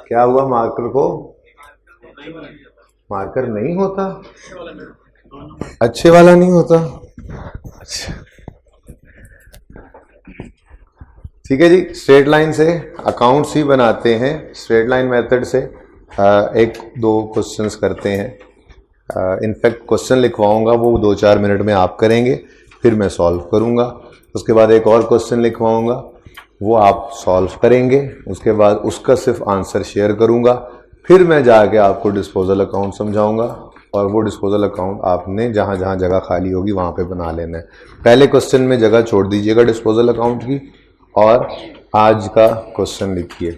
क्या हुआ मार्कर को? मार्कर नहीं होता, अच्छे वाला नहीं होता। अच्छा ठीक है जी, स्ट्रेट लाइन से अकाउंट्स ही बनाते हैं। स्ट्रेट लाइन मेथड से एक दो क्वेश्चंस करते हैं। इनफैक्ट क्वेश्चन लिखवाऊंगा, वो 2-4 मिनट में आप करेंगे, फिर मैं सॉल्व करूंगा। उसके बाद एक और क्वेश्चन लिखवाऊंगा, वो आप सॉल्व करेंगे। उसके बाद उसका सिर्फ आंसर शेयर करूंगा, फिर मैं जाके आपको डिस्पोजल अकाउंट समझाऊंगा, और वो डिस्पोजल अकाउंट आपने जहां जहां जगह खाली होगी वहां पे बना लेना है। पहले क्वेश्चन में जगह छोड़ दीजिएगा डिस्पोजल अकाउंट की, और आज का क्वेश्चन लिखिए।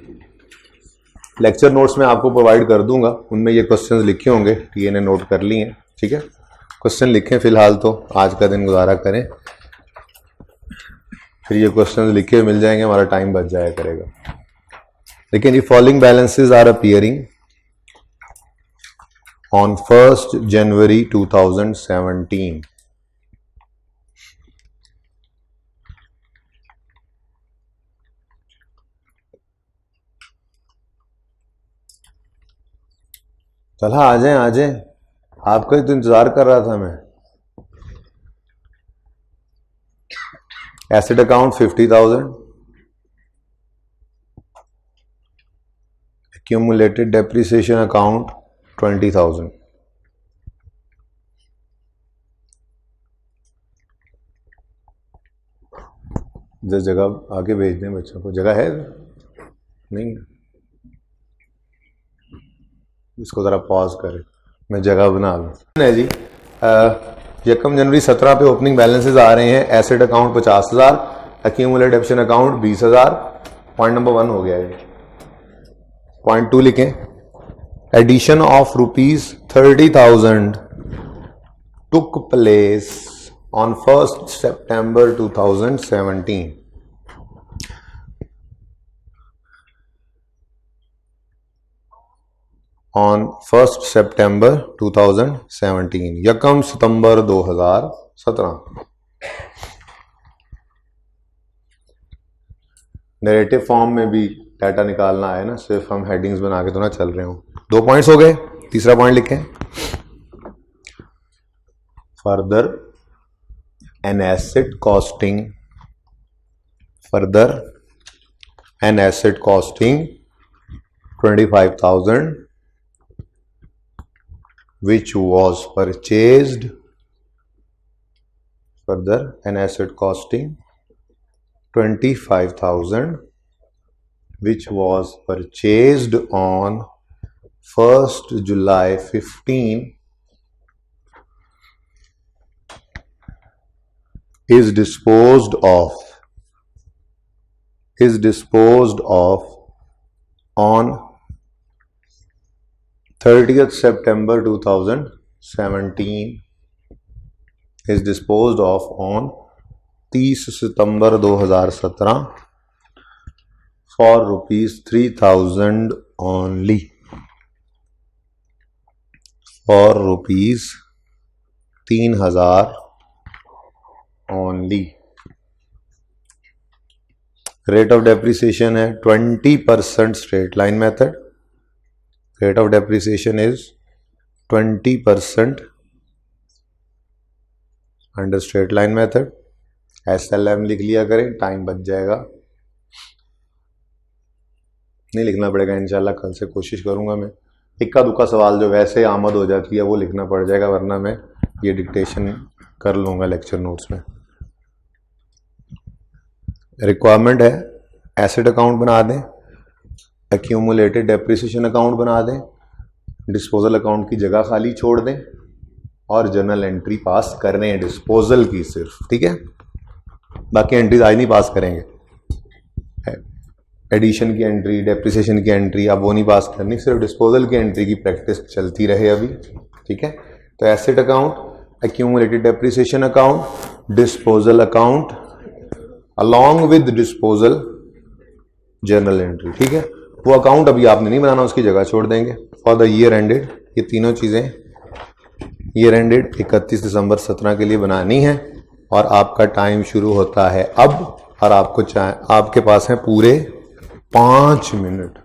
लेक्चर नोट्स में आपको प्रोवाइड कर दूंगा, उनमें ये क्वेश्चंस लिखे होंगे, टीए ने नोट कर लिए हैं। ठीक है, क्वेश्चन लिखें फिलहाल, तो आज का दिन गुजारा करें, फिर ये क्वेश्चंस लिखे मिल जाएंगे, हमारा टाइम बच जाया करेगा। लेकिन ये following balances are appearing on 1 January 2017। चला आ जाए, आपका ही तो इंतजार कर रहा था मैं। Asset account 50,000, accumulated depreciation account 20,000। जगह आगे भेज दें बच्चों को, जगह है नहीं? इसको ज़रा पॉज करें, मैं जगह बना लूँ। है जी, 1 जनवरी 17 पे ओपनिंग बैलेंसेस आ रहे हैं। Asset account 50,000, accumulated depreciation account 20,000। Point number 1 हो गया है। पॉइंट 2 लिखें, addition of ₹30,000 took place on 1 सितंबर 2017। ऑन 1 सितंबर 2017, 1 सितंबर 2017। नैरेटिव फॉर्म में भी डाटा निकालना है ना, सिर्फ हम हेडिंग्स बना के तो ना चल रहे हो। 2 पॉइंट्स हो गए। तीसरा पॉइंट लिखें, further an asset costing, further an asset costing 25,000 which was purchased, further an asset costing 25,000 which was purchased on 1st July 15 is disposed of on 30th September 2017, is disposed of on 30 September 2017 for ₹3,000 only, for ₹3,000 only। Rate of depreciation है 20% straight line method. Rate of depreciation is 20% under straight line method। SLM लिख लिया करें, time बच जाएगा। नहीं लिखना पड़ेगा इंशाल्लाह, कल से कोशिश करूंगा मैं। इक्का दुक्का सवाल जो वैसे आमद हो जाती है वो लिखना पड़ जाएगा, वरना मैं ये डिक्टेशन कर लूंगा लेक्चर नोट्स में। रिक्वायरमेंट है एसेट अकाउंट बना दें, एक्यूमुलेटेड डेप्रिसिएशन अकाउंट बना दें, डिस्पोजल अकाउंट की जगह खाली छोड़ दें, और जर्नल एंट्री पास कर रहे हैं डिस्पोजल की सिर्फ। ठीक है, बाकी एंट्रीज आज नहीं पास करेंगे। एडिशन की एंट्री, डेप्रिसिएशन की एंट्री अब वो नहीं पास करनी, सिर्फ डिस्पोजल की एंट्री की प्रैक्टिस चलती रहे अभी। ठीक है, तो asset account, accumulated depreciation account, disposal account, along with disposal journal entry. ठीक है, वो अकाउंट अभी आपने नहीं बनाना, उसकी जगह छोड़ देंगे। फॉर द ईयर एंडेड, ये तीनों चीजें ईयर एंडेड 31 दिसंबर 17 के लिए बनानी है, और आपका टाइम शुरू होता है अब, और आपको आपके पास है पूरे 5 मिनट।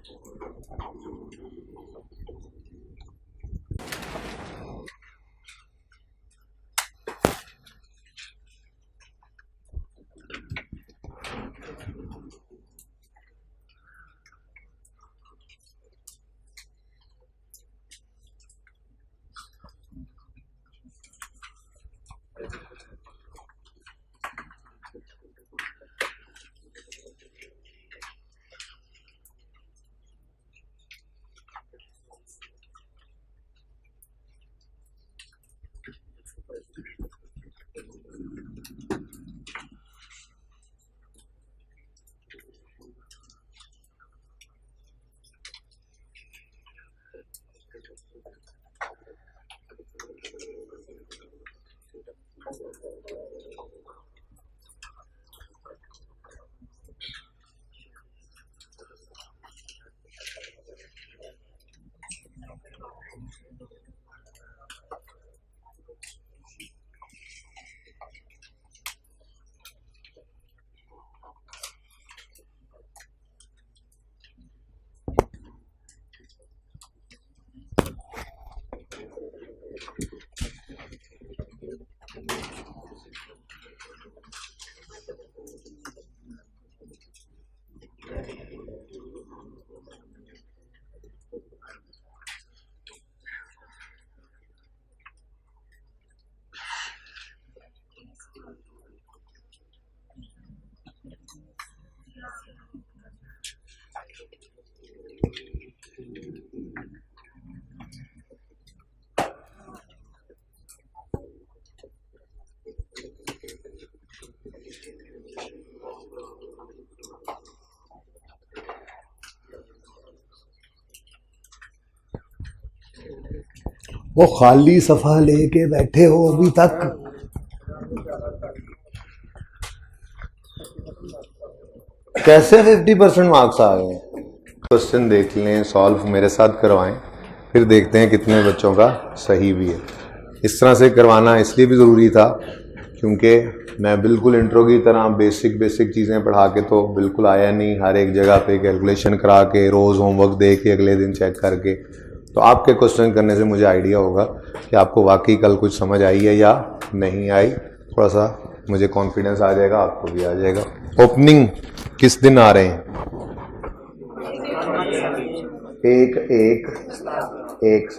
वो खाली सफा लेके बैठे हो अभी तक। कैसे 50% मार्क्स आ गए? क्वेश्चन देख लें, सॉल्व मेरे साथ करवाएं, फिर देखते हैं कितने बच्चों का सही भी है। इस तरह से करवाना इसलिए भी ज़रूरी था क्योंकि मैं बिल्कुल इंट्रो की तरह बेसिक चीज़ें पढ़ा के तो बिल्कुल आया नहीं, हर एक जगह पे कैलकुलेशन करा के रोज़ होमवर्क दे के अगले दिन चेक करके। तो आपके क्वेश्चन करने से मुझे आइडिया होगा कि आपको वाकई कल कुछ समझ आई है या नहीं आई। थोड़ा सा मुझे कॉन्फिडेंस आ जाएगा, आपको भी आ जाएगा। ओपनिंग किस दिन आ रहे हैं? एक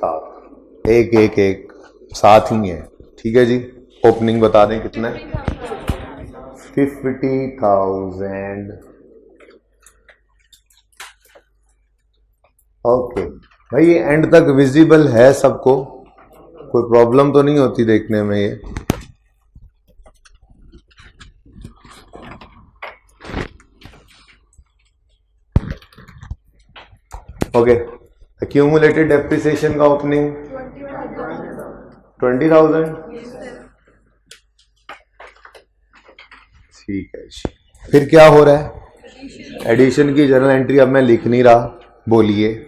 साथ ही है। ठीक है जी, ओपनिंग बता दें कितना है? 50,000। ओके भाई, ये एंड तक विजिबल है सबको? कोई प्रॉब्लम तो नहीं होती देखने में? ये ओके। एक्यूमुलेटेड डेप्रिसिएशन का ओपनिंग 20,000। ठीक है जी। फिर क्या हो रहा है? एडिशन की जर्नल एंट्री अब मैं लिख नहीं रहा, बोलिए।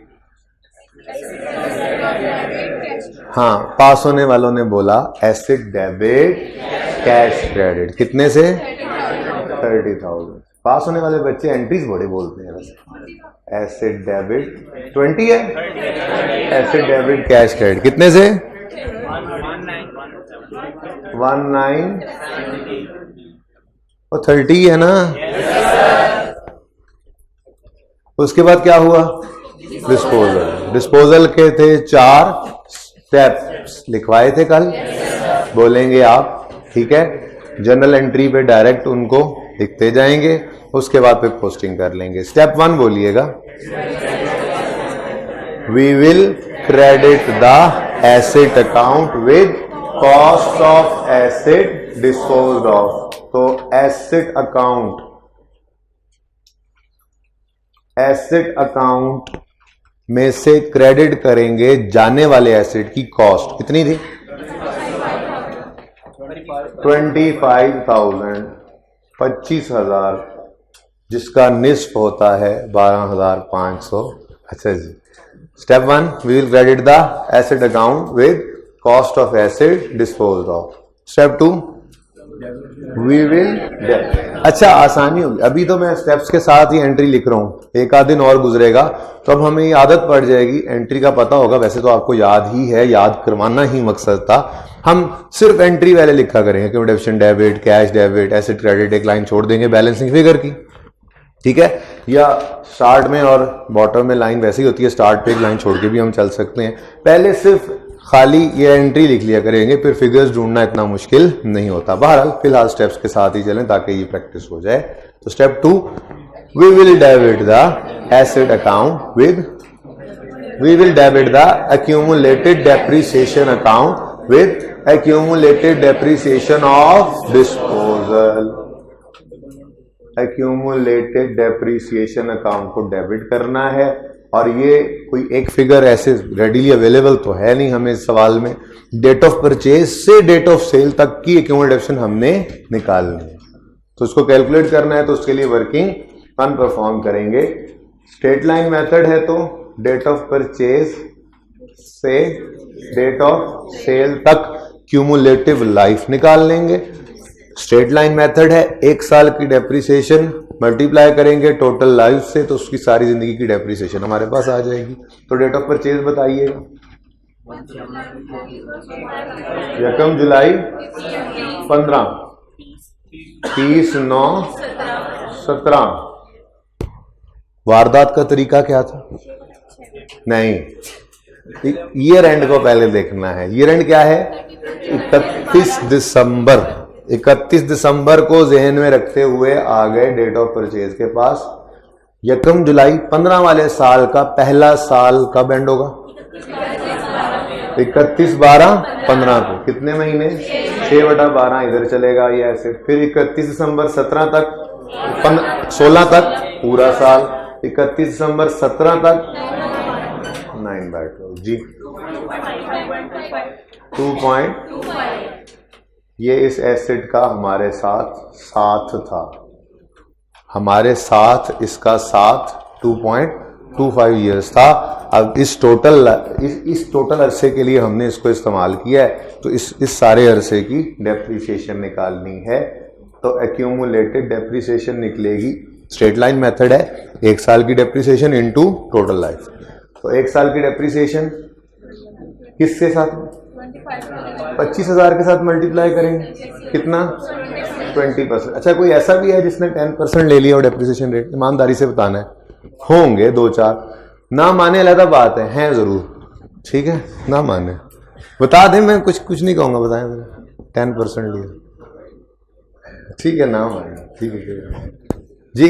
हाँ, पास होने वालों ने बोला एसेट डेबिट कैश क्रेडिट। कितने से? 30,000। पास होने वाले बच्चे एंट्रीज बड़े बोलते हैं वैसे। एसेट डेबिट 20 है, एसेट डेबिट कैश क्रेडिट कितने से? 19 और 30 है ना? उसके बाद क्या हुआ? डिस्पोजल के थे 4 स्टेप्स, लिखवाए थे कल, बोलेंगे आप। ठीक है, जर्नल एंट्री पे डायरेक्ट उनको लिखते जाएंगे, उसके बाद फिर पोस्टिंग कर लेंगे। स्टेप 1 बोलिएगा। We will credit the asset account with cost of asset disposed off. तो एसेट अकाउंट में से क्रेडिट करेंगे जाने वाले एसेट की कॉस्ट। कितनी थी? 25,000, 25,000, जिसका निस्फ होता है 12,500। अच्छा जी। Step 1, we will credit the asset account with cost of asset disposed off. Step 2, we will, अच्छा आसानी होगी। अभी तो मैं स्टेप्स के साथ ही एंट्री लिख रहा हूँ, एक आध दिन और गुजरेगा तो अब हमें ये आदत पड़ जाएगी, एंट्री का पता होगा। वैसे तो आपको याद ही है, याद करवाना ही मकसद था। हम सिर्फ एंट्री वाले लिखा करेंगे, क्यों debit, cash debit, asset credit, एक लाइन छोड़ देंगे बैलेंसिंग फिगर की, ठीक है। या स्टार्ट में और बॉटम में लाइन वैसे ही होती है, स्टार्ट पे एक लाइन छोड़ के भी हम चल सकते हैं। पहले सिर्फ खाली ये एंट्री लिख लिया करेंगे, फिर फिगर्स ढूंढना इतना मुश्किल नहीं होता। बहरहाल फिलहाल स्टेप्स के साथ ही चलें ताकि ये प्रैक्टिस हो जाए। तो step 2, we will debit the asset account with, we will debit the accumulated depreciation account with accumulated depreciation of disposal। accumulated depreciation account को डेबिट करना है, और ये कोई एक फिगर ऐसे रेडीली अवेलेबल तो है नहीं हमें इस सवाल में। डेट ऑफ परचेज से डेट ऑफ सेल तक की एक्यूमुलेशन हमने निकालनी है, तो उसको कैलकुलेट करना है। तो उसके लिए वर्किंग वन परफॉर्म करेंगे। स्ट्रेट लाइन मेथड है तो डेट ऑफ परचेज से डेट ऑफ सेल तक क्यूमुलेटिव लाइफ निकाल लेंगे। स्ट्रेट लाइन मेथड है, एक साल की डेप्रिसिएशन मल्टीप्लाई करेंगे टोटल लाइफ से, तो उसकी सारी जिंदगी की डेप्रिसिएशन हमारे पास आ जाएगी। तो डेट ऑफ परचेज बताइएगा। 1 जुलाई 15, 30/9/17। वारदात का तरीका क्या था? नहीं, ईयर एंड को पहले देखना है। ईयर एंड क्या है? 31 दिसंबर। 31 दिसंबर को जहन में रखते हुए आ गए डेट ऑफ परचेज के पास। 1 जुलाई 15 वाले साल का पहला साल कब एंड होगा? 31/12/15 को। कितने महीने? 6/12 इधर चलेगा ये ऐसे। फिर 31 दिसंबर 17 तक, 16 तक पूरा साल। 31 दिसंबर 17 तक 9/12 जी 2.25। ये इस एसेट का हमारे साथ था, हमारे साथ इसका साथ 2.25 ईयर्स था। अब इस टोटल अरसे के लिए हमने इसको इस्तेमाल किया है, तो इस सारे अरसे की डेप्रिसिएशन निकालनी है। तो एक्यूमुलेटेड डेप्रिसिएशन निकलेगी। स्ट्रेट लाइन मेथड है, एक साल की डेप्रिसिएशन इनटू टोटल लाइफ। तो एक साल की डेप्रिसिएशन किसके साथ? 25,000 के साथ मल्टीप्लाई करेंगे। कितना? 20%। अच्छा, कोई ऐसा भी है जिसने 10% ले लिया और डेप्रिसिएशन रेट? ईमानदारी से बताना है। होंगे 2-4, ना माने अलग बात है जरूर, ठीक है, ना माने बता दें, मैं कुछ नहीं कहूंगा, बताएं मेरा 10% लिया, ठीक है, ना माने, ठीक है जी।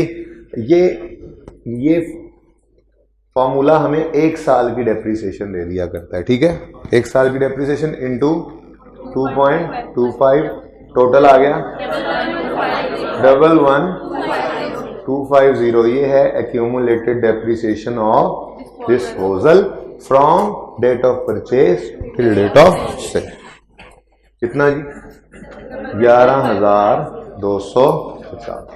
ये फॉर्मूला हमें एक साल की डेप्रिसिएशन दे दिया करता है, ठीक है। एक साल की डेप्रिसिएशन इनटू 2.25, टोटल आ गया 11250। ये है accumulated depreciation of disposal from date of purchase till date of sale. कितना जी? 11,250।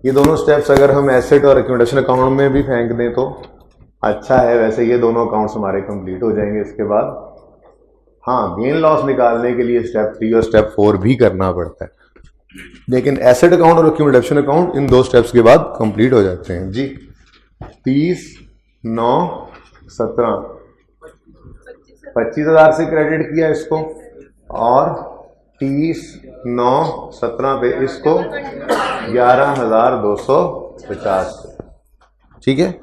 ये दोनों स्टेप्स अगर हम एसेट और एक्यूमुलेशन अकाउंट में भी फेंक दें तो अच्छा है। वैसे ये दोनों अकाउंट्स हमारे कंप्लीट हो जाएंगे इसके बाद। हाँ, गेन लॉस निकालने के लिए स्टेप 3 और स्टेप 4 भी करना पड़ता है, लेकिन एसेट अकाउंट और एक्यूमुलेशन अकाउंट इन 2 स्टेप्स के बाद कंप्लीट हो जाते हैं जी। 30/9/17 25,000 से क्रेडिट किया इसको, और 30/9/17 पे इसको 11,250, ठीक है।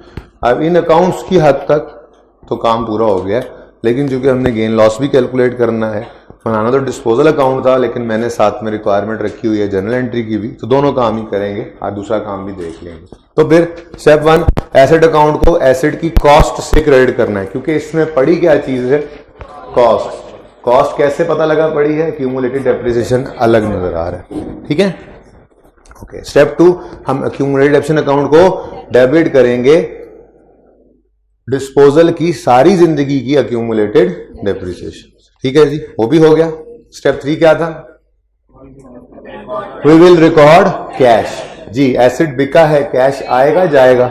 अब इन अकाउंट्स की हद तक तो काम पूरा हो गया है, लेकिन चूंकि हमने गेन लॉस भी कैलकुलेट करना है, बनाना तो डिस्पोजल अकाउंट था, लेकिन मैंने साथ में रिक्वायरमेंट रखी हुई है जनरल एंट्री की भी, तो दोनों काम ही करेंगे, आज दूसरा काम भी देख लेंगे। तो फिर स्टेप 1, एसेट अकाउंट को एसेट की कॉस्ट से क्रेडिट करना है, क्योंकि इसमें पड़ी क्या चीज है? कॉस्ट। कॉस्ट कैसे पता लगा पड़ी है? क्यूमुलेटेड डेप्रिसिएशन अलग नजर आ रहा है, ठीक है। ओके, स्टेप 2, हम एक्यूमुलेटेड डेप्रिसिएशन अकाउंट को डेबिट करेंगे डिस्पोजल की सारी जिंदगी की एक्यूमुलेटेड डेप्रिसिएशन, ठीक है जी, वो भी हो गया। स्टेप 3 क्या था? वी विल रिकॉर्ड कैश जी। एसेट बिका है, कैश आएगा जाएगा?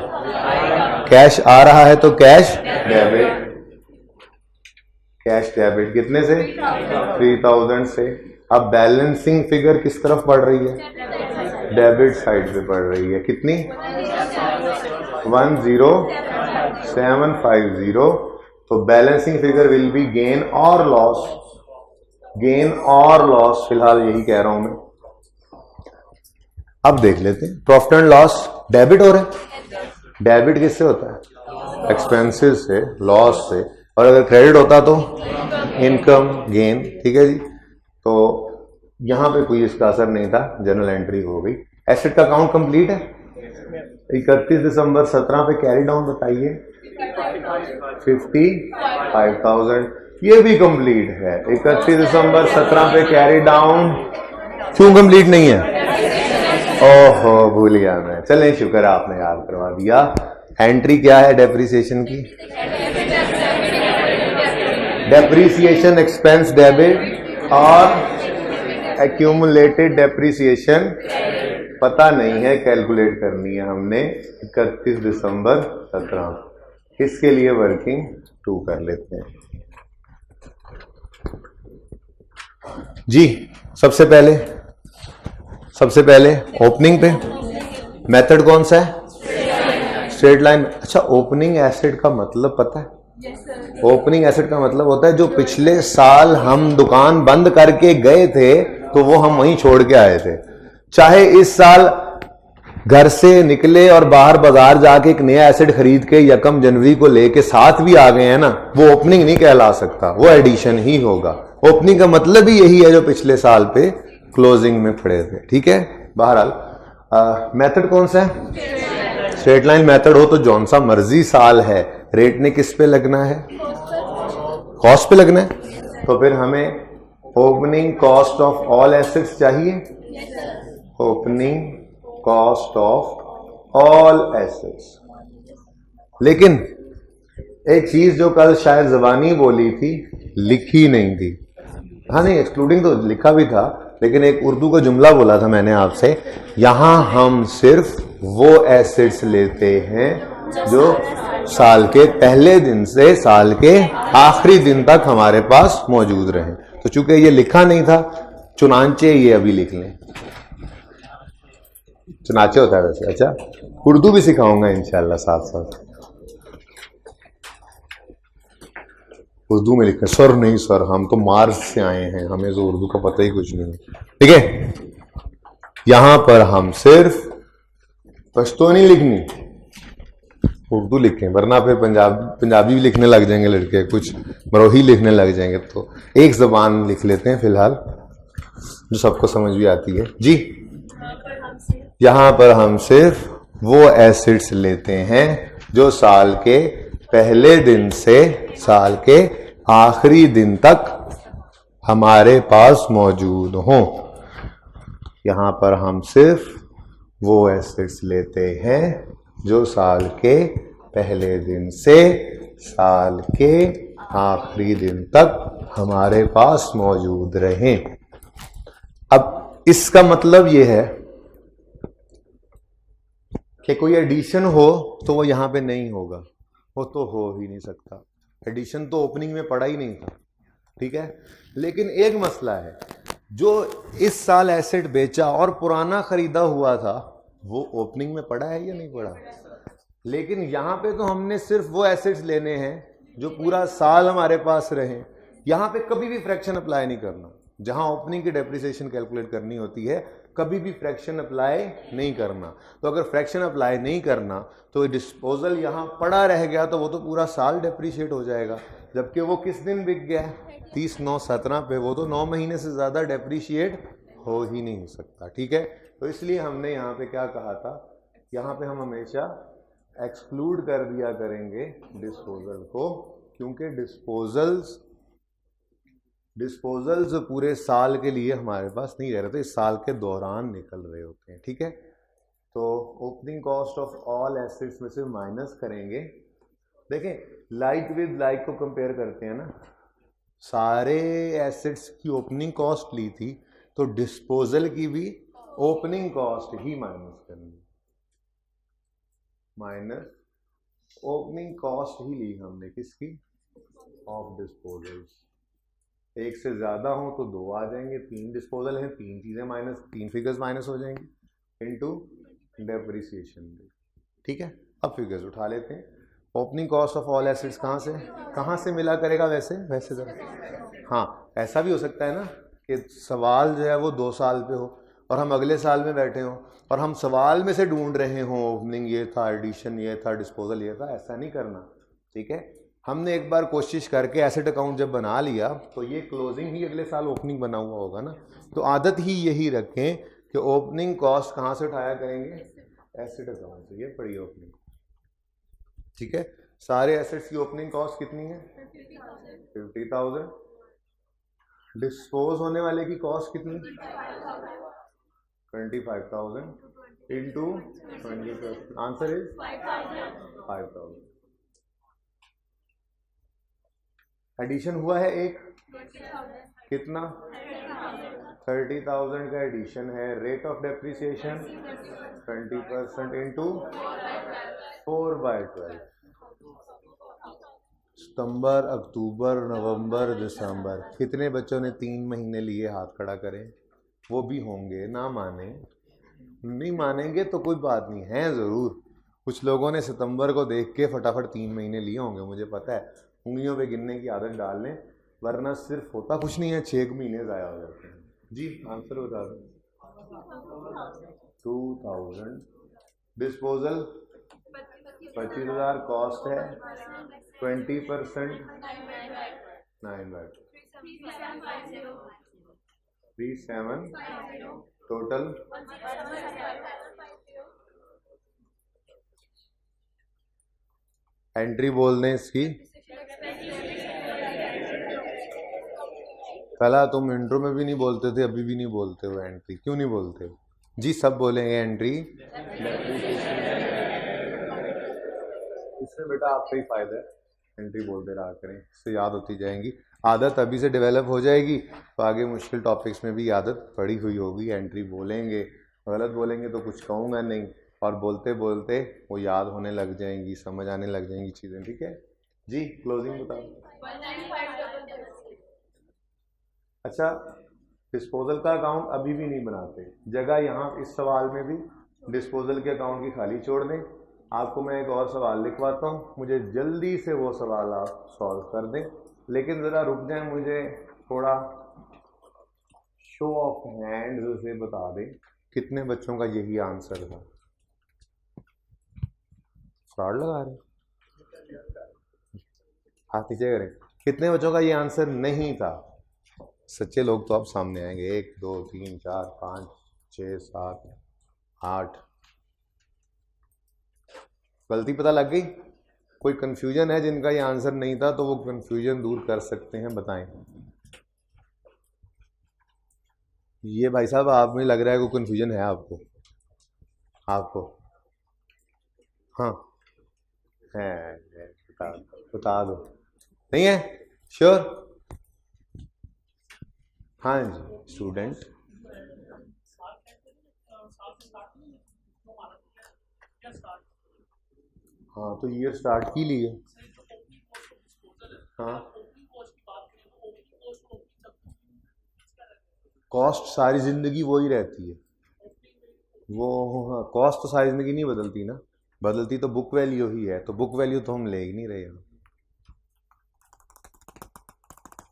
कैश आ रहा है तो कैश डेबिट। कैश डेबिट कितने से? 3,000 से। अब बैलेंसिंग फिगर किस तरफ बढ़ रही है? डेबिट साइड पे बढ़ रही है। कितनी? 10750। तो balancing figure will be gain और लॉस, गेन और लॉस, फिलहाल यही कह रहा हूं मैं। अब देख लेते हैं प्रॉफिट एंड लॉस डेबिट हो रहे हैं। डेबिट किससे होता है? एक्सपेंसेस से, लॉस से। और अगर क्रेडिट होता तो इनकम, गेन। ठीक है जी। तो यहां पे कोई इसका असर नहीं था, जनरल एंट्री हो गई। एसेट का अकाउंट कंप्लीट है। 31 दिसंबर 17 पे कैरी डाउन बताइए 55,000। ये भी कंप्लीट है। 31 दिसंबर 17 पे कैरी डाउन क्यों कंप्लीट नहीं है? ओहो, भूल गया मैं। चलें, शुक्र आपने याद करवा दिया। एंट्री क्या है डेप्रिसिएशन की? डेप्रिसिएशन एक्सपेंस डेबिट और एक्यूमुलेटेड डेप्रिसिएशन पता नहीं है, कैलकुलेट करनी है हमने 31 दिसंबर 17। इसके लिए वर्किंग 2 कर लेते हैं जी। सबसे पहले ओपनिंग पे मेथड कौन सा है? Straight line. अच्छा, ओपनिंग एसेट का मतलब पता है? ओपनिंग एसेट का मतलब होता है जो पिछले साल हम दुकान बंद करके गए थे तो वो हम वहीं छोड़ के आए थे। चाहे इस साल घर से निकले और बाहर बाजार जाके एक नया एसेट खरीद के 1 जनवरी को लेके साथ भी आ गए हैं ना, वो ओपनिंग नहीं कहला सकता, वो एडिशन ही होगा। ओपनिंग का मतलब ही यही है जो पिछले साल पे क्लोजिंग में पड़े थे। ठीक है। बहरहाल मेथड कौन सा है? स्ट्रेट लाइन मेथड हो तो जौन सा मर्जी साल है, रेट ने किस पे लगना है? कॉस्ट पे लगना है। तो फिर हमें opening cost of all assets चाहिए। Opening cost of all assets. लेकिन एक चीज जो कल शायद जबानी बोली थी, लिखी नहीं थी। हाँ नहीं, एक्सक्लूडिंग तो लिखा भी था, लेकिन एक उर्दू का जुमला बोला था मैंने आपसे, यहां हम सिर्फ वो एसेट्स लेते हैं जो साल के पहले दिन से साल के आखिरी दिन तक हमारे पास मौजूद रहे। तो चूंकि ये लिखा नहीं था, चुनांचे ये अभी लिख लें। चुनाचे होता है वैसे। अच्छा, उर्दू भी सिखाऊंगा इंशाल्लाह साथ साथ। उर्दू में लिखा। सर नहीं सर, हम तो मार्स से आए हैं, हमें तो उर्दू का पता ही कुछ नहीं है। ठीक है, यहां पर हम सिर्फ पश्तो नहीं लिखनी, उर्दू लिखें, वरना फिर पंजाबी भी लिखने लग जाएंगे लड़के, कुछ मरोही लिखने लग जाएंगे। तो एक जबान लिख लेते हैं फिलहाल जो सबको समझ भी आती है जी। यहां पर हम सिर्फ वो एसेट्स लेते हैं जो साल के पहले दिन से साल के आखिरी दिन तक हमारे पास मौजूद हों। यहां पर हम सिर्फ वो एसेट्स लेते हैं जो साल के पहले दिन से साल के आखिरी दिन तक हमारे पास मौजूद रहें। अब इसका मतलब यह है कि कोई एडिशन हो तो वो यहां पे नहीं होगा, वो तो हो ही नहीं सकता। एडिशन तो ओपनिंग में पड़ा ही नहीं था। ठीक है, लेकिन एक मसला है, जो इस साल एसेट बेचा और पुराना खरीदा हुआ था वो ओपनिंग में पड़ा है या नहीं पड़ा? लेकिन यहां पे तो हमने सिर्फ वो एसेट्स लेने हैं जो पूरा साल हमारे पास रहे। यहां पे कभी भी फ्रैक्शन अप्लाई नहीं करना। जहां ओपनिंग की डेप्रिसिएशन कैलकुलेट करनी होती है, कभी भी फ्रैक्शन अप्लाई नहीं करना। तो अगर फ्रैक्शन अप्लाई नहीं करना तो डिस्पोजल यहां पड़ा रह गया तो वो तो पूरा साल डेप्रिशिएट हो जाएगा, जबकि वो किस दिन बिक गया? 30/9/17 पे। वो तो 9 महीने से ज्यादा डेप्रिशिएट हो ही नहीं सकता। ठीक है, तो इसलिए हमने यहाँ पे क्या कहा था, यहाँ पे हम हमेशा एक्सक्लूड कर दिया करेंगे डिस्पोजल को, क्योंकि डिस्पोजल्स पूरे साल के लिए हमारे पास नहीं रह रहे थे, इस साल के दौरान निकल रहे होते हैं। ठीक है, तो opening cost of all assets में से माइनस करेंगे। देखें, लाइक विद लाइक को कंपेयर करते हैं ना, सारे एसेट्स की ओपनिंग कॉस्ट ली थी तो डिस्पोजल की भी ओपनिंग कॉस्ट ही माइनस करनी, माइनस ओपनिंग कॉस्ट ही ली हमने, किसकी? Of disposals. एक से ज़्यादा हो तो 2 आ जाएंगे, 3 डिस्पोजल हैं, 3 चीज़ें माइनस, 3 फिगर्स माइनस हो जाएंगी इनटू डेप्रिसिएशन। ठीक है, अब फिगर्स उठा लेते हैं। Opening cost of all assets कहाँ से मिला करेगा? वैसे तो हाँ, ऐसा भी हो सकता है ना कि सवाल जो है वो 2 साल पे हो और हम अगले साल में बैठे हों और हम सवाल में से ढूंढ रहे हों ओपनिंग ये था, एडिशन ये था, डिस्पोजल ये था। ऐसा नहीं करना, ठीक है। हमने एक बार कोशिश करके एसेट अकाउंट जब बना लिया तो ये क्लोजिंग ही अगले साल ओपनिंग बना हुआ होगा ना, तो आदत ही यही रखें कि ओपनिंग कॉस्ट कहाँ से उठाया करेंगे? एसेट अकाउंट से। ये पड़ी ओपनिंग, ठीक है। सारे एसेट्स की ओपनिंग कॉस्ट कितनी है? 50,000। डिस्पोज होने वाले की कॉस्ट कितनी? 25,000 इंटू 20%। Answer is 5,000। एडिशन हुआ है एक, कितना? 30,000 का एडिशन है। Rate of depreciation 20% into 4/12। सितंबर, अक्टूबर, नवंबर, दिसंबर, कितने बच्चों ने 3 महीने लिए? हाथ खड़ा करें। वो भी होंगे, ना माने, नहीं मानेंगे तो कोई बात नहीं है, ज़रूर कुछ लोगों ने सितंबर को देख के फटाफट 3 महीने लिए होंगे, मुझे पता है। उंगलियों पे गिनने की आदत डाल लें, वरना सिर्फ होता कुछ नहीं है, 6 महीने ज़ाया हो जाते हैं। जी आंसर बता दें। 2000। डिस्पोजल 25,000 कॉस्ट है, 20% 9/37 टोटल। एंट्री बोल दें इसकी। पहला तुम इंट्रो में भी नहीं बोलते थे, अभी भी नहीं बोलते हो एंट्री, क्यों नहीं बोलते हो? जी सब बोलेंगे एंट्री। इसमें बेटा आपका ही फायदा है, एंट्री बोलते रहा करें, इससे याद होती जाएंगी। आदत अभी से डेवलप हो जाएगी तो आगे मुश्किल टॉपिक्स में भी आदत पड़ी हुई होगी। एंट्री बोलेंगे, गलत बोलेंगे तो कुछ कहूँगा नहीं, और बोलते बोलते वो याद होने लग जाएंगी, समझ आने लग जाएंगी चीज़ें। ठीक है जी, क्लोजिंग बताओ। अच्छा, डिस्पोजल का अकाउंट अभी भी नहीं बनाते, जगह यहाँ इस सवाल में भी डिस्पोजल के अकाउंट की खाली छोड़ दें। आपको मैं एक और सवाल लिखवाता हूँ, मुझे जल्दी से वो सवाल आप सॉल्व कर दें, लेकिन ज़रा रुक जाएं, मुझे थोड़ा शो ऑफ हैंड से बता दें कितने बच्चों का यही आंसर था। फ्रॉड लगा रहे, हाथ पीछे करें। कितने बच्चों का ये आंसर नहीं था? सच्चे लोग तो आप सामने आएंगे। 1 2 3 4 5 6 7 8। गलती पता लग गई? कोई कंफ्यूजन है जिनका ये आंसर नहीं था तो वो कंफ्यूजन दूर कर सकते हैं, बताएं। ये भाई साहब आप में लग रहा है कोई कंफ्यूजन है आपको? हाँ है, बता दो। नहीं है? श्योर? हाँ जी स्टूडेंट। हाँ तो ईयर स्टार्ट की लिए। हाँ कॉस्ट सारी जिंदगी वही रहती है वो। हाँ कॉस्ट तो सारी जिंदगी नहीं बदलती ना, बदलती तो बुक वैल्यू ही है, तो बुक वैल्यू तो हम ले ही नहीं रहे।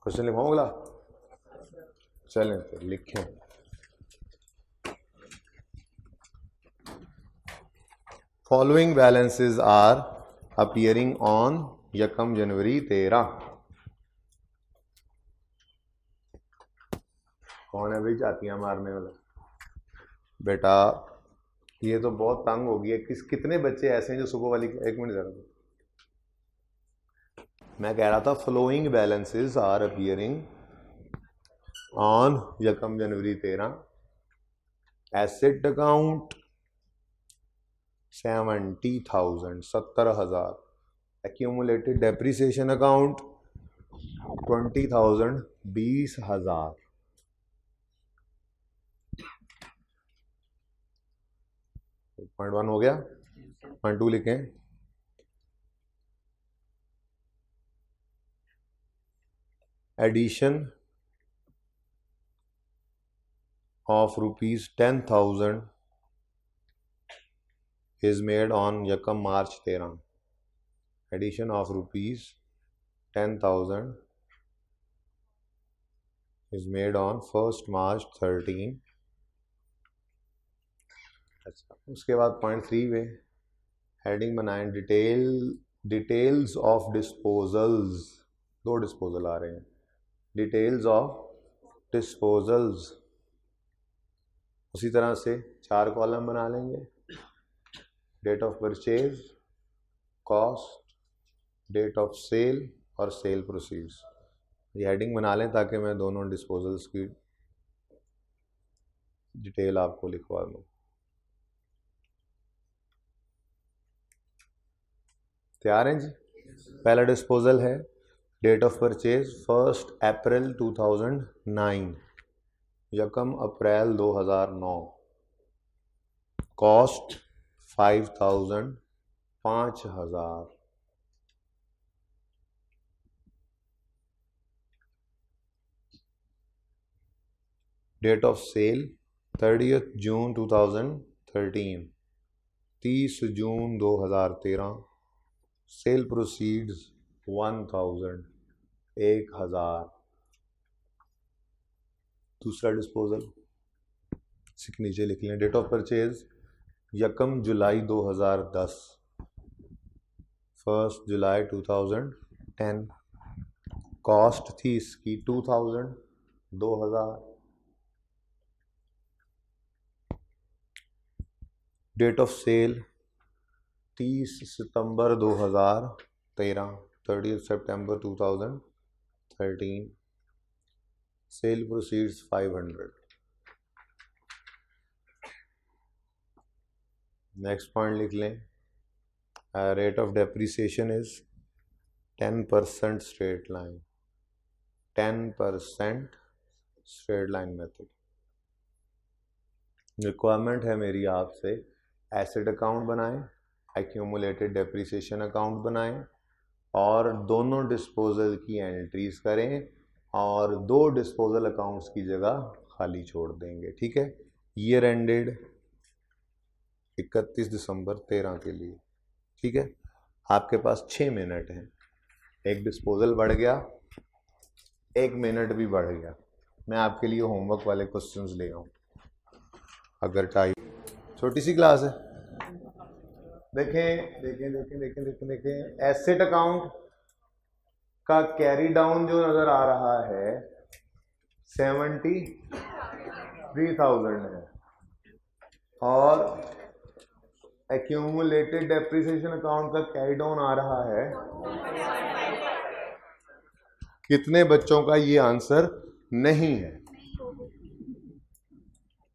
क्वेश्चन लिखवाऊँ अगला? चलें फिर लिखें। Following balances are appearing on यकम जनवरी 13। कौन है भाई जातियां मारने वाला? बेटा ये तो बहुत तंग हो गई है। कितने बच्चे ऐसे हैं जो सुबह वाली, एक मिनट जरा, मैं कह रहा था following balances are appearing on यकम जनवरी 13। Asset account 70,000 70,000। Accumulated depreciation account 20,000 20,000। Point 1 हो गया। पॉइंट 2 लिखें। Addition of rupees 10,000 is made on Yakam March 13. Addition of rupees 10,000 is made on 1st March 13. अच्छा, उसके बाद पॉइंट 3 में हेडिंग बनाएं, डिटेल्स ऑफ डिस्पोजल्स। 2 डिस्पोजल आ रहे हैं, डिटेल्स ऑफ डिस्पोजल्स। उसी तरह से 4 कॉलम बना लेंगे, date of purchase, cost, date of sale और सेल प्रोसीड्स। ये हेडिंग बना लें ताकि मैं दोनों डिस्पोजल्स की डिटेल आपको लिखवा दूँ। तैयार हैं जी? पहला डिस्पोजल है डेट ऑफ परचेज 1 अप्रैल 2009, यकम अप्रैल 2009, कॉस्ट 5,000, 5,000। डेट ऑफ सेल 30 जून 2013, 30 जून 2013, सेल प्रोसीड्स 1,000, 1,000। दूसरा डिस्पोजल इसके नीचे लिख लें, डेट ऑफ परचेज यकम जुलाई 2010, 1 जुलाई 2010, कॉस्ट थी इसकी 2,000, 2,000। डेट ऑफ सेल 30 सितंबर 2013, 30 सितंबर 2013, सेल प्रोसीड्स 500। नेक्स्ट पॉइंट लिख लें, rate of depreciation is 10% straight line, 10% straight line method. Requirement है मेरी आपसे, एसेट अकाउंट बनाएं, एक्यूमुलेटेड डेप्रिसिएशन अकाउंट बनाएं और दोनों डिस्पोजल की एंट्रीज करें और 2 डिस्पोजल अकाउंट्स की जगह खाली छोड़ देंगे। ठीक है, ईयर एंडेड 31 दिसंबर 13 के लिए। ठीक है, आपके पास 6 मिनट हैं, एक डिस्पोजल बढ़ गया, 1 मिनट भी बढ़ गया। मैं आपके लिए होमवर्क वाले क्वेश्चंस ले आऊँ अगर टाइम। छोटी सी क्लास है, देखें देखें देखें देखें देखें देखें। एसेट अकाउंट का कैरी डाउन जो नजर आ रहा है 73,000 है और एक्यूमुलेटेड डेप्रिसिएशन अकाउंट का कैरी डाउन आ रहा है। कितने बच्चों का ये आंसर नहीं है?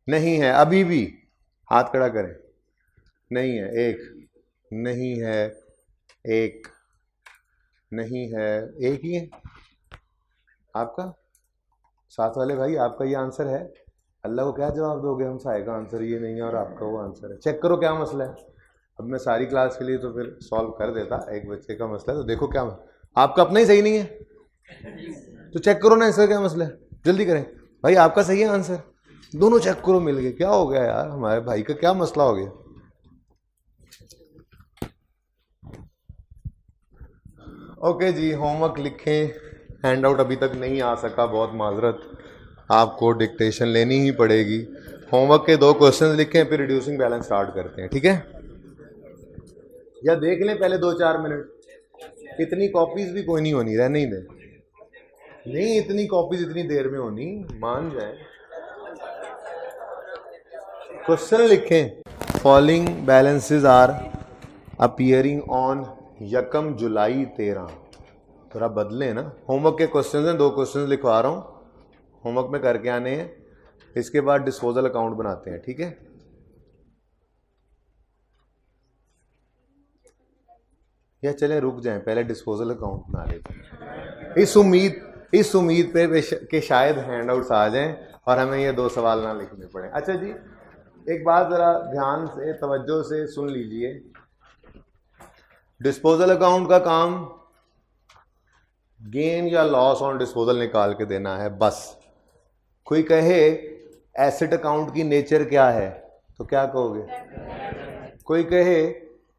नहीं है, अभी भी हाथ खड़ा करें। नहीं है, 1 नहीं है, 1 नहीं है, 1 ही है आपका। साथ वाले भाई, आपका ये आंसर है? अल्लाह को क्या जवाब दोगे? हम साहे का आंसर ये नहीं है और आपका वो आंसर है। चेक करो क्या मसला है। अब मैं सारी क्लास के लिए तो फिर सॉल्व कर देता, एक बच्चे का मसला है तो देखो क्या आपका अपना ही सही नहीं है तो चेक करो ना, इसका क्या मसला है। जल्दी करें भाई, आपका सही है आंसर, दोनों चेक करो। मिल गए, क्या हो गया यार, हमारे भाई का क्या मसला हो गया। ओके जी, होमवर्क लिखें। हैंड आउट अभी तक नहीं आ सका, बहुत माजरत, आपको डिक्टेशन लेनी ही पड़ेगी। होमवर्क के 2 क्वेश्चन लिखें, फिर रिड्यूसिंग बैलेंस स्टार्ट करते हैं। ठीक है, या देख लें पहले 2-4 मिनट। इतनी कॉपीज भी कोई नहीं होनी, रहने ही दें। नहीं, इतनी कॉपीज इतनी देर में होनी, मान जाए। क्वेश्चन लिखें, following balances are appearing on यकम जुलाई 13। थोड़ा बदले ना, होमवर्क के क्वेश्चन हैं, 2 क्वेश्चन लिखवा रहा हूँ, होमवर्क में करके आने हैं। इसके बाद डिस्पोजल अकाउंट बनाते हैं। ठीक है, या चले रुक जाएं, पहले डिस्पोजल अकाउंट बना लेते हैं। इस उम्मीद पे कि शायद हैंड आउट्स आ जाएं और हमें ये 2 सवाल ना लिखने पड़े। अच्छा जी, एक बात जरा ध्यान से तवज्जो से सुन लीजिए। डिस्पोजल अकाउंट का काम गेन या लॉस ऑन डिस्पोजल निकाल के देना है बस। कोई कहे एसेट अकाउंट की नेचर क्या है, तो क्या कहोगे? कोई कहे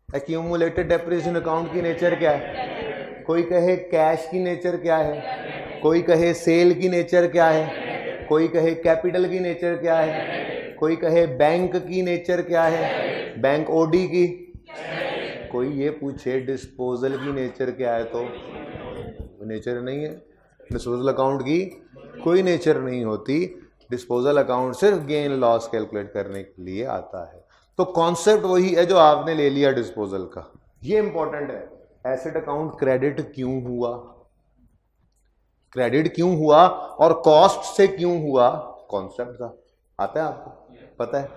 एक्यूमुलेटेड डेप्रिसिएशन अकाउंट की नेचर क्या है, कोई कहे कैश की नेचर क्या है, कोई कहे सेल की नेचर क्या है, कोई कहे कैपिटल की नेचर क्या है, कोई कहे बैंक की नेचर क्या है, बैंक ओडी की, कोई ये पूछे डिस्पोजल की नेचर क्या है, तो नेचर नहीं है। डिस्पोजल अकाउंट की कोई नेचर नहीं होती। डिस्पोजल अकाउंट सिर्फ गेन लॉस कैलकुलेट करने के लिए आता है। तो कॉन्सेप्ट वही है जो आपने ले लिया डिस्पोजल का, ये इंपॉर्टेंट है। एसेट अकाउंट क्रेडिट क्यों हुआ, क्रेडिट क्यों हुआ और कॉस्ट से क्यों हुआ, कॉन्सेप्ट था, आता है आपको, पता है।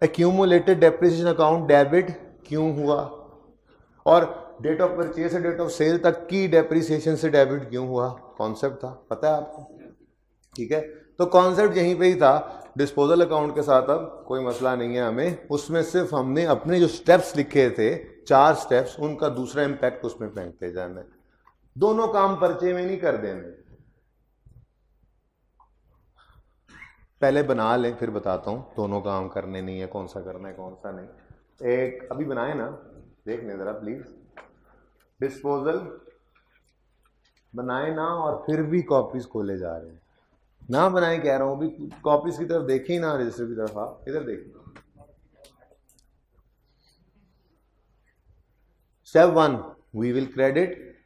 एक्यूमुलेटेड डेप्रिसिएशन अकाउंट डेबिट क्यों हुआ और डेट ऑफ परचेज से डेट ऑफ सेल तक की डेप्रिसिएशन से डेबिट क्यों हुआ, कॉन्सेप्ट था, पता है आपको, ठीक है। तो कॉन्सेप्ट यहीं पे ही था। डिस्पोजल अकाउंट के साथ अब कोई मसला नहीं है हमें, उसमें सिर्फ हमने अपने जो स्टेप्स लिखे थे 4 स्टेप्स, उनका दूसरा इम्पैक्ट उसमें फेंकते जाना है। दोनों काम पर्चे में नहीं कर देने, पहले बना लें फिर बताता हूं दोनों काम करने नहीं है, कौन सा करना है कौन सा नहीं। एक अभी बनाए ना, देख लें जरा प्लीज। डिस्पोजल बनाए ना और फिर भी कॉपीज खोले जा रहे हैं, ना बनाए कह रहा हूं, अभी कॉपीज की तरफ देखिए ना, रजिस्टर की तरफ आप इधर देखिए। Step 1, we will credit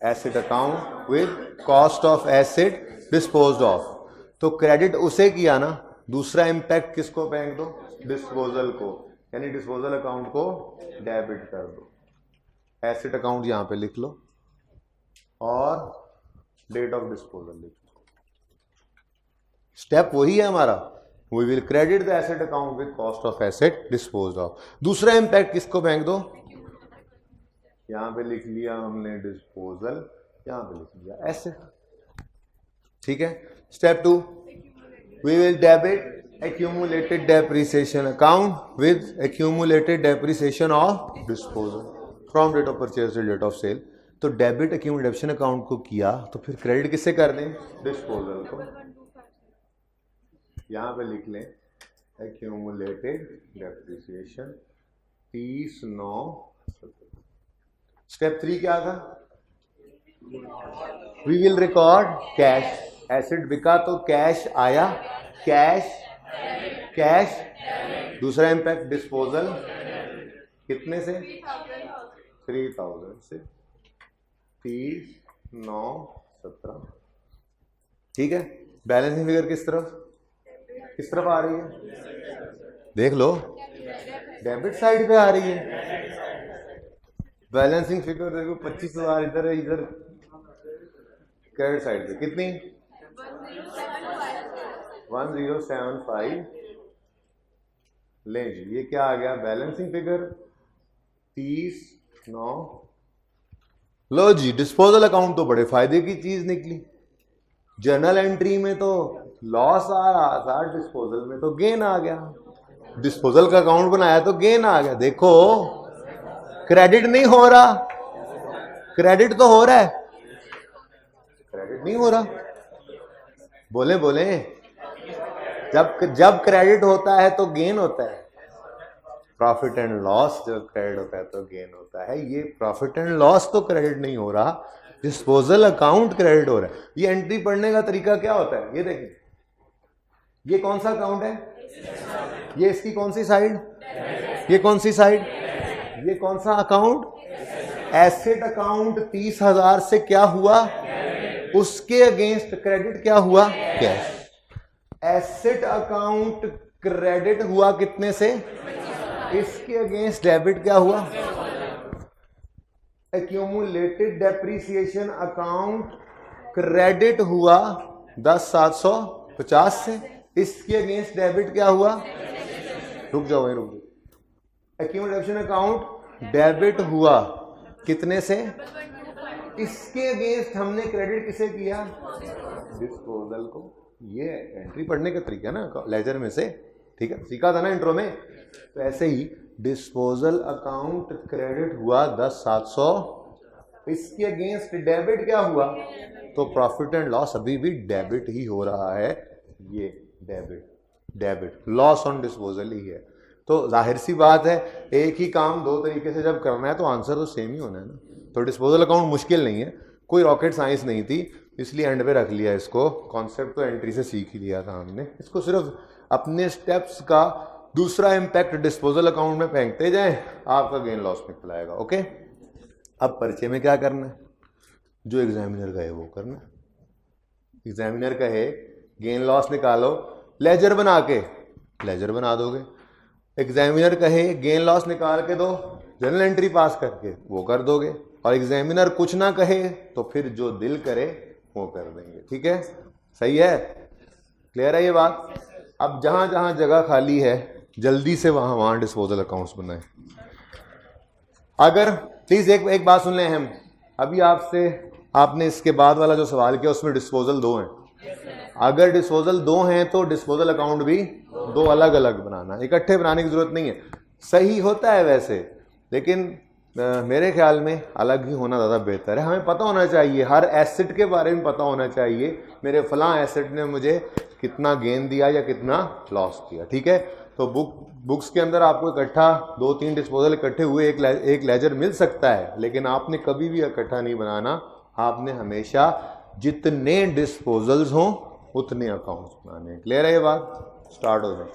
asset account with cost of asset disposed off. तो क्रेडिट उसे किया ना, दूसरा इंपैक्ट किसको फेंक दो, डिस्पोजल को, यानी डिस्पोजल अकाउंट को डेबिट कर दो। एसेट अकाउंट यहां पे लिख लो और डेट ऑफ डिस्पोजल लिख लो। स्टेप वही है हमारा, we will credit the asset account with cost of asset disposed off. दूसरा इंपैक्ट किसको फेंक दो, यहां पे लिख लिया हमने डिस्पोजल, यहां पे लिख लिया एसेट, ठीक है। Step 2, we will debit accumulated depreciation account with accumulated depreciation of disposal from date of purchase till date of sale। तो डेबिट एक्यूमुलेशन अकाउंट को किया तो फिर क्रेडिट किससे कर दें, डिस्पोजल को। यहां पे लिख लें एक्यूमुलेटेड डेप्रिसिएशन 30/9। स्टेप 3 क्या था, we will record cash. Asset बिका तो कैश आया, कैश कैश। दूसरा इंपैक्ट डिस्पोजल, कितने से, 3000 से 30/9/17, ठीक है। बैलेंसिंग फिगर किस तरफ आ रही है, देख लो, डेबिट साइड पे आ रही है। बैलेंसिंग फिगर देखो 25,000 इधर है, इधर क्रेडिट साइड पे कितनी, 1075। लें जी, ये क्या आ गया, बैलेंसिंग फिगर 30/9। लो जी, डिस्पोजल अकाउंट तो बड़े फायदे की चीज निकली। जर्नल एंट्री में तो लॉस आ रहा था, डिस्पोजल में तो गेन आ गया। डिस्पोजल का अकाउंट बनाया तो गेन आ गया। देखो क्रेडिट नहीं हो रहा, क्रेडिट तो हो रहा है, क्रेडिट नहीं हो रहा। बोले बोले, जब क्रेडिट होता है तो गेन होता है। प्रॉफिट एंड लॉस जब क्रेडिट होता है तो गेन होता है। ये प्रॉफिट एंड लॉस तो क्रेडिट नहीं हो रहा, डिस्पोजल अकाउंट क्रेडिट हो रहा है। ये एंट्री पढ़ने का तरीका क्या होता है, ये देखिए, ये कौन सा अकाउंट है, ये इसकी कौन सी साइड, ये कौन सी साइड, ये कौन सा अकाउंट, एसेट अकाउंट 30,000 से क्या हुआ, उसके अगेंस्ट क्रेडिट क्या हुआ, कैश। एसेट अकाउंट क्रेडिट हुआ कितने से, इसके अगेंस्ट डेबिट क्या हुआ, एक्यूमुलेटेड डेप्रिसिएशन अकाउंट क्रेडिट हुआ 10,750 से, इसके अगेंस्ट डेबिट क्या हुआ, रुक जाओ वहीं रुक जाओ। एक्यूमुलेशन अकाउंट डेबिट हुआ कितने से, इसके अगेंस्ट हमने क्रेडिट किसे किया, डिस्पोजल को। ये एंट्री पढ़ने का तरीका है ना लेजर में से, ठीक है, सीखा था ना इंट्रो में। तो ऐसे ही डिस्पोजल अकाउंट क्रेडिट हुआ 10,700, इसके अगेंस्ट डेबिट क्या हुआ, तो प्रॉफिट एंड लॉस अभी भी डेबिट ही हो रहा है, ये debit. Debit, loss on disposal ही है। तो जाहिर सी बात है एक ही काम दो तरीके से जब करना है तो आंसर तो सेम ही होना है ना। तो डिस्पोजल अकाउंट मुश्किल नहीं है, कोई रॉकेट साइंस नहीं थी, इसलिए एंड पे रख लिया इसको। कॉन्सेप्ट तो एंट्री से सीख ही लिया था हमने, इसको सिर्फ अपने स्टेप्स का दूसरा इम्पैक्ट डिस्पोजल अकाउंट में फेंकते जाएं, आपका गेन लॉस निकल आएगा। ओके, अब पर्चे में क्या करना है, जो एग्जामिनर कहे वो करना है। एग्जामिनर कहे गेन लॉस निकालो, लेजर बना के लेजर बना दोगे। एग्जामिनर कहे गेन लॉस निकाल के दो, जर्नल एंट्री पास करके वो कर दोगे। और एग्जामिनर कुछ ना कहे तो फिर जो दिल करे वो कर देंगे। ठीक है, सही है, क्लियर है ये बात। अब जहां जहां जगह खाली है जल्दी से वहां वहां डिस्पोजल अकाउंट्स बनाए। अगर प्लीज एक बात सुन लें हम, अभी आपने इसके बाद वाला जो सवाल किया उसमें डिस्पोजल 2 हैं। अगर डिस्पोजल 2 हैं तो डिस्पोजल अकाउंट भी 2 अलग अलग बनाना, इकट्ठे बनाने की जरूरत नहीं है। सही होता है वैसे, लेकिन मेरे ख्याल में अलग ही होना ज़्यादा बेहतर है। हमें पता होना चाहिए, हर एसेट के बारे में पता होना चाहिए, मेरे फलां एसेट ने मुझे कितना गेन दिया या कितना लॉस किया। ठीक है, तो बुक्स के अंदर आपको इकट्ठा 2-3 डिस्पोजल इकट्ठे हुए एक लेजर मिल सकता है, लेकिन आपने कभी भी इकट्ठा नहीं बनाना। आपने हमेशा जितने डिस्पोजल्स हों उतने अकाउंट्स बनाने। क्लियर है ये बात, स्टार्ट हो जाए।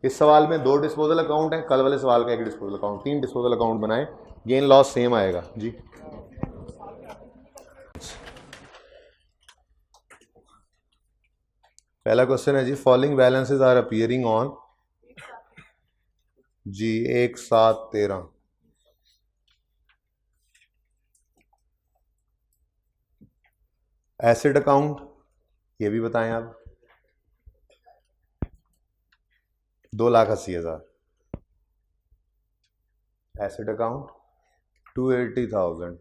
इस सवाल में 2 डिस्पोजल अकाउंट है, कल वाले सवाल का 1 डिस्पोजल अकाउंट, 3 डिस्पोजल अकाउंट बनाए, गेन लॉस सेम आएगा जी। पहला क्वेश्चन है जी, following balances are appearing on जी 1/7/13। एसेट अकाउंट ये भी बताएं आप, 2,80,000। Asset account 280,000।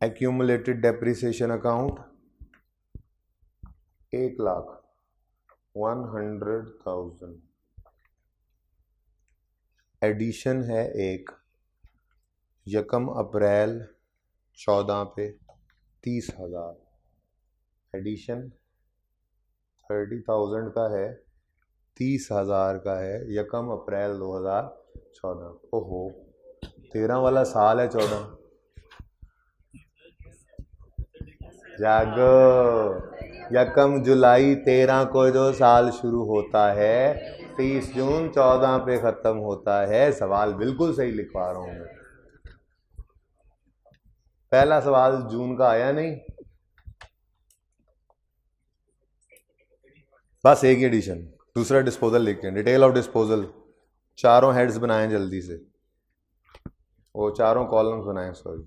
Accumulated depreciation account 1,01,000। Addition है एक, यकम अप्रैल 14 पे 30,000। एडिशन 30,000 का है, 30,000 का है, यकम अप्रैल 2014। ओहो, 13 वाला साल है 14। जागो, यकम जुलाई 13 को जो साल शुरू होता है 30 जून 14 पे खत्म होता है। सवाल बिल्कुल सही लिखवा रहा हूं मैं। पहला सवाल जून का आया नहीं, बस एक ही एडिशन। दूसरा डिस्पोजल लिखें, डिटेल ऑफ डिस्पोजल, चारों हेड्स बनाएं जल्दी से, वो चारों कॉलम्स बनाएं, sorry.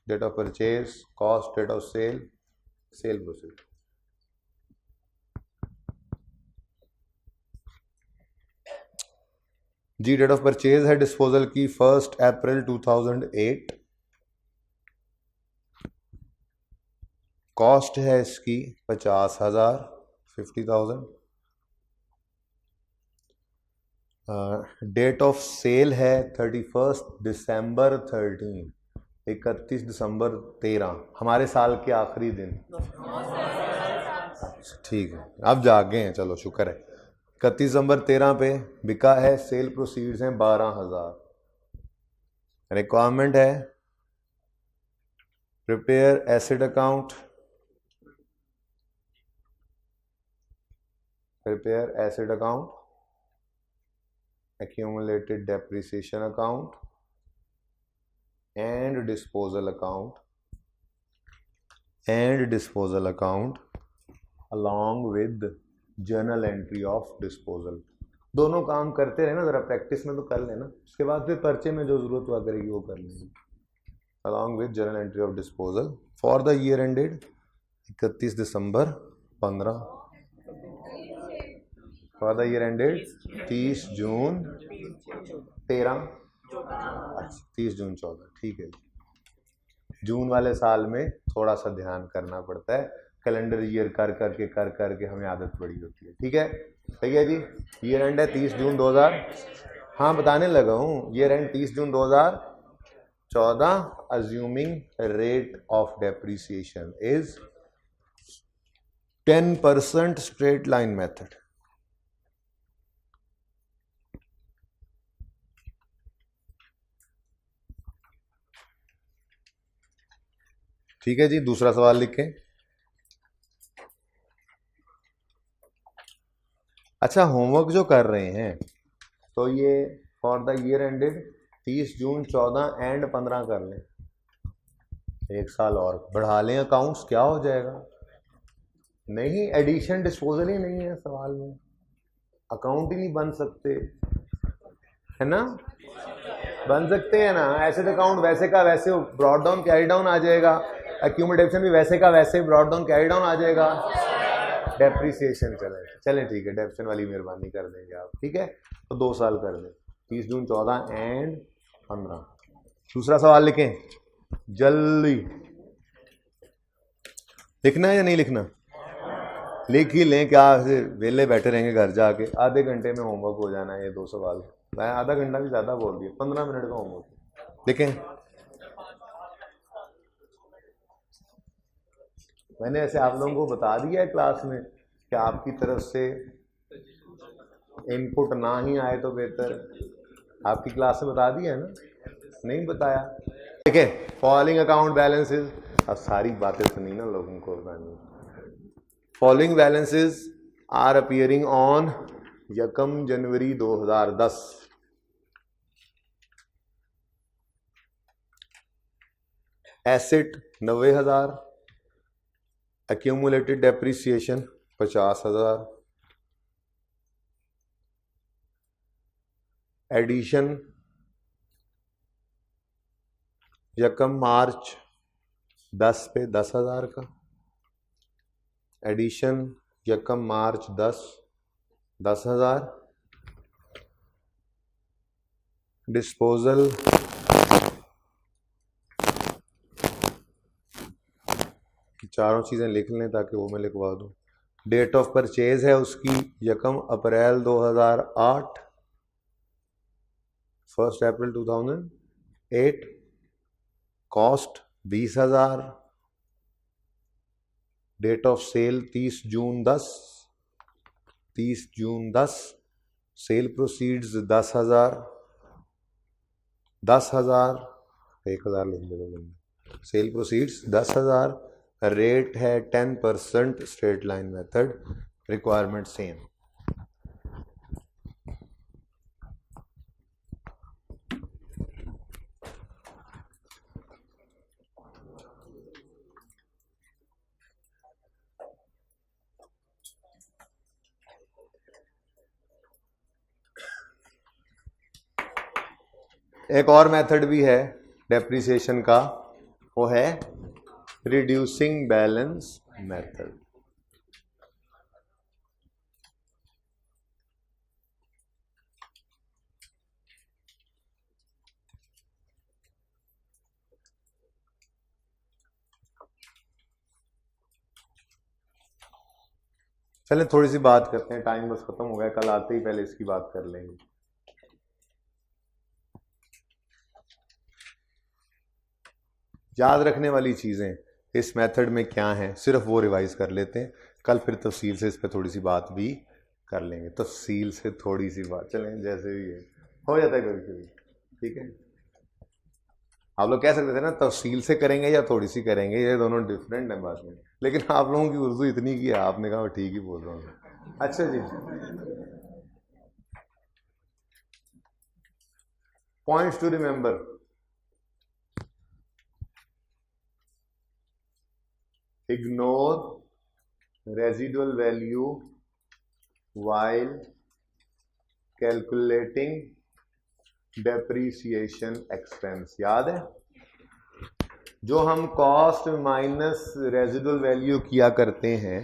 Date of purchase, cost, date of sale, sale proceed. जी डेट ऑफ परचेज है डिस्पोजल की 1 अप्रैल 2008। कॉस्ट है इसकी 50,000, 50,000। डेट ऑफ सेल है 31 दिसंबर 13, 31 दिसंबर 13, हमारे साल के आखिरी दिन। ठीक है, अब जागे हैं, चलो शुक्र है। 31 दिसंबर 13 पे बिका है, सेल प्रोसीड्स हैं 12,000। रिक्वायरमेंट है prepare asset account, prepare asset account, accumulated depreciation account and disposal account along with journal entry of disposal। दोनों काम करते रहे ना, जरा प्रैक्टिस में तो कर लेना, उसके बाद फिर पर्चे में जो जरूरत हुआ करेगी वो कर लेंगे। along with journal entry of disposal for the year ended 31 December 15, for the year ended 30 जून 13, 30 जून 14। ठीक है, जून वाले साल में थोड़ा सा ध्यान करना पड़ता है, कैलेंडर ईयर कर करके हमें आदत पड़ी होती है। ठीक है, सही है जी। ईयर एंड है 30 जून 2000, हाँ बताने लगा हूँ, year and 30 June 2014। Assuming rate of depreciation is 10% straight line method. ठीक है जी, दूसरा सवाल लिखें। अच्छा, होमवर्क जो कर रहे हैं तो ये for the year ended 30 June 14 and 15 कर लें, एक साल और बढ़ा लें अकाउंट्स, क्या हो जाएगा? नहीं, एडिशन डिस्पोजल ही नहीं है सवाल में, अकाउंट ही नहीं बन सकते, है ना? बन सकते हैं ना, ऐसे तो अकाउंट वैसे का वैसे ब्रॉड डाउन कैरी डाउन आ जाएगा, एक्यूमुलेशन भी वैसे का वैसे ब्रॉड डाउन कैरी डाउन आ जाएगा, डेप्रिसिएशन चलें ठीक है, डेप्शन वाली मेहरबानी कर देंगे आप, ठीक है? तो 2 साल कर दें, 30 जून 14 एंड 15। दूसरा सवाल लिखें जल्दी, लिखना है या नहीं लिखना? लिख ही लें, क्या वेले बैठे रहेंगे घर जाके, आधे घंटे में होमवर्क हो जाना है ये 2 सवाल। मैं आधा घंटा भी ज़्यादा बोल दिया, 15 मिनट का होमवर्क लिखें। मैंने ऐसे आप लोगों को बता दिया है क्लास में कि आपकी तरफ से इनपुट ना ही आए तो बेहतर, आपकी क्लास में बता दिया है ना? नहीं बताया, ठीक है? फॉलोइंग अकाउंट बैलेंसेस, अब सारी बातें सुनी ना लोगों को बतानी। Following balances are appearing on 1 जनवरी 2010। एसेट 90,000, एक्यूमुलेटेड डेप्रिसिएशन 50,000, एडिशन 1 मार्च 10 पे 10,000 का, एडिशन 1 मार्च 10,000, डिस्पोजल चारों चीज़ें लिख लें ताकि वो मैं लिखवा दूँ। डेट ऑफ परचेज है उसकी 1 अप्रैल 2008, 1 अप्रैल 2008, कॉस्ट 20,000, डेट ऑफ सेल 30 जून 10, सेल प्रोसीड्स 10,000, 1,000 लिख दे, सेल प्रोसीड्स 10,000, रेट है 10%, straight line method, requirement same. एक और मेथड भी है डेप्रिसिएशन का, वो है रिड्यूसिंग बैलेंस मेथड। चलें थोड़ी सी बात करते हैं, टाइम बस खत्म हो गया, कल आते ही पहले इसकी बात कर लेंगे। याद रखने वाली चीज़ें इस मेथड में क्या हैं, सिर्फ वो रिवाइज कर लेते हैं, कल फिर तफसील से इस पर थोड़ी सी बात भी कर लेंगे, तफसील से थोड़ी सी बात, चलें जैसे भी है, हो जाता है कभी कभी, ठीक है? आप लोग कह सकते थे ना तफसील से करेंगे या थोड़ी सी करेंगे, ये दोनों डिफरेंट है बात में, लेकिन आप लोगों की उर्दू इतनी की है, आपने कहा ठीक ही बोल रहा हूँ। अच्छा जी, points to remember, ignore residual value while calculating depreciation expense। याद है जो हम कॉस्ट माइनस रेजिडुअल वैल्यू किया करते हैं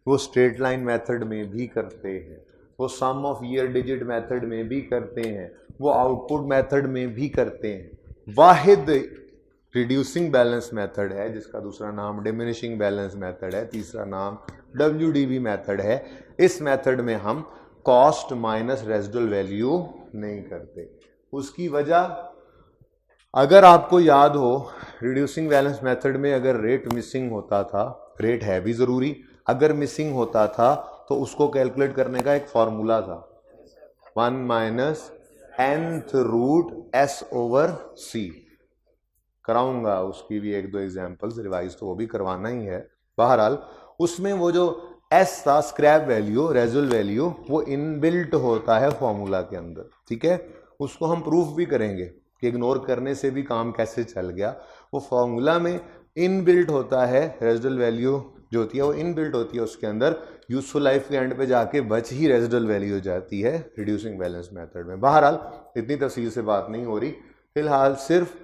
वो स्ट्रेट लाइन मेथड में भी करते हैं, वो सम ऑफ ईयर डिजिट मेथड में भी करते हैं, वो आउटपुट मेथड में भी करते हैं। वाहिद रिड्यूसिंग बैलेंस मेथड है जिसका दूसरा नाम डिमिनिशिंग बैलेंस मेथड है, तीसरा नाम WDV मेथड है। इस मेथड में हम कॉस्ट माइनस रेजिडुअल वैल्यू नहीं करते। उसकी वजह अगर आपको याद हो, रिड्यूसिंग बैलेंस मेथड में अगर रेट मिसिंग होता था, रेट है भी ज़रूरी, अगर मिसिंग होता था तो उसको कैलकुलेट करने का एक फॉर्मूला था 1 - nth रूट S/C। कराऊंगा उसकी भी एक दो एग्जांपल्स, रिवाइज तो वो भी करवाना ही है। बहरहाल उसमें वो जो एस था स्क्रैप वैल्यू, रेजुअल वैल्यू, वो इनबिल्ट होता है फॉर्मूला के अंदर, ठीक है। उसको हम प्रूफ भी करेंगे कि इग्नोर करने से भी काम कैसे चल गया। वो फॉर्मूला में इनबिल्ट होता है, रेजुअल वैल्यू जो होती है वो इनबिल्ट होती है उसके अंदर, यूजफुल लाइफ के एंड पे जाके बच ही रेजिडुअल वैल्यू हो जाती है रिड्यूसिंग बैलेंस मेथड में। बहरहाल इतनी तफसील से बात नहीं हो रही, फिलहाल सिर्फ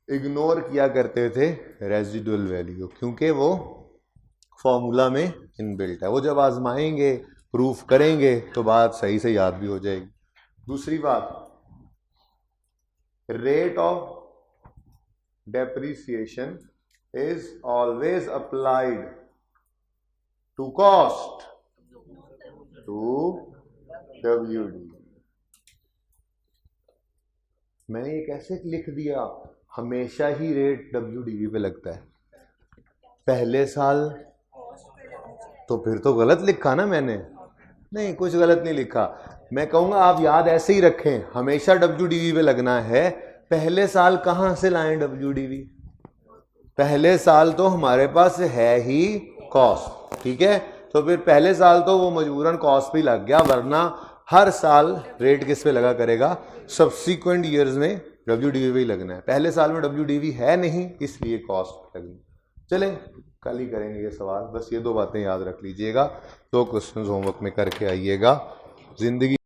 इग्नोर किया करते थे रेजिडुअल वैल्यू क्योंकि वो फॉर्मूला में इनबिल्ट है। वो जब आजमाएंगे, प्रूफ करेंगे तो बात सही से याद भी हो जाएगी। दूसरी बात, rate of depreciation is always applied to cost to WD। मैंने ये कैसे लिख दिया, हमेशा ही रेट WDV पे लगता है पहले साल, तो फिर तो गलत लिखा ना मैंने। नहीं, कुछ गलत नहीं लिखा। मैं कहूंगा आप याद ऐसे ही रखें, हमेशा WDV पे लगना है। पहले साल कहां से लाएं WDV? पहले साल तो हमारे पास है ही कॉस्ट, ठीक है। तो फिर पहले साल तो वो मजबूरन कॉस्ट पे लग गया, वरना हर साल रेट किस पे लगा करेगा, सब्सिक्वेंट ईयर्स में WDV पे ही लगना है। पहले साल में WDV है नहीं, इसलिए कॉस्ट लगनी। चले कल ही करेंगे ये सवाल, बस ये दो बातें याद रख लीजिएगा। 2 क्वेश्चंस होमवर्क में करके आइएगा। जिंदगी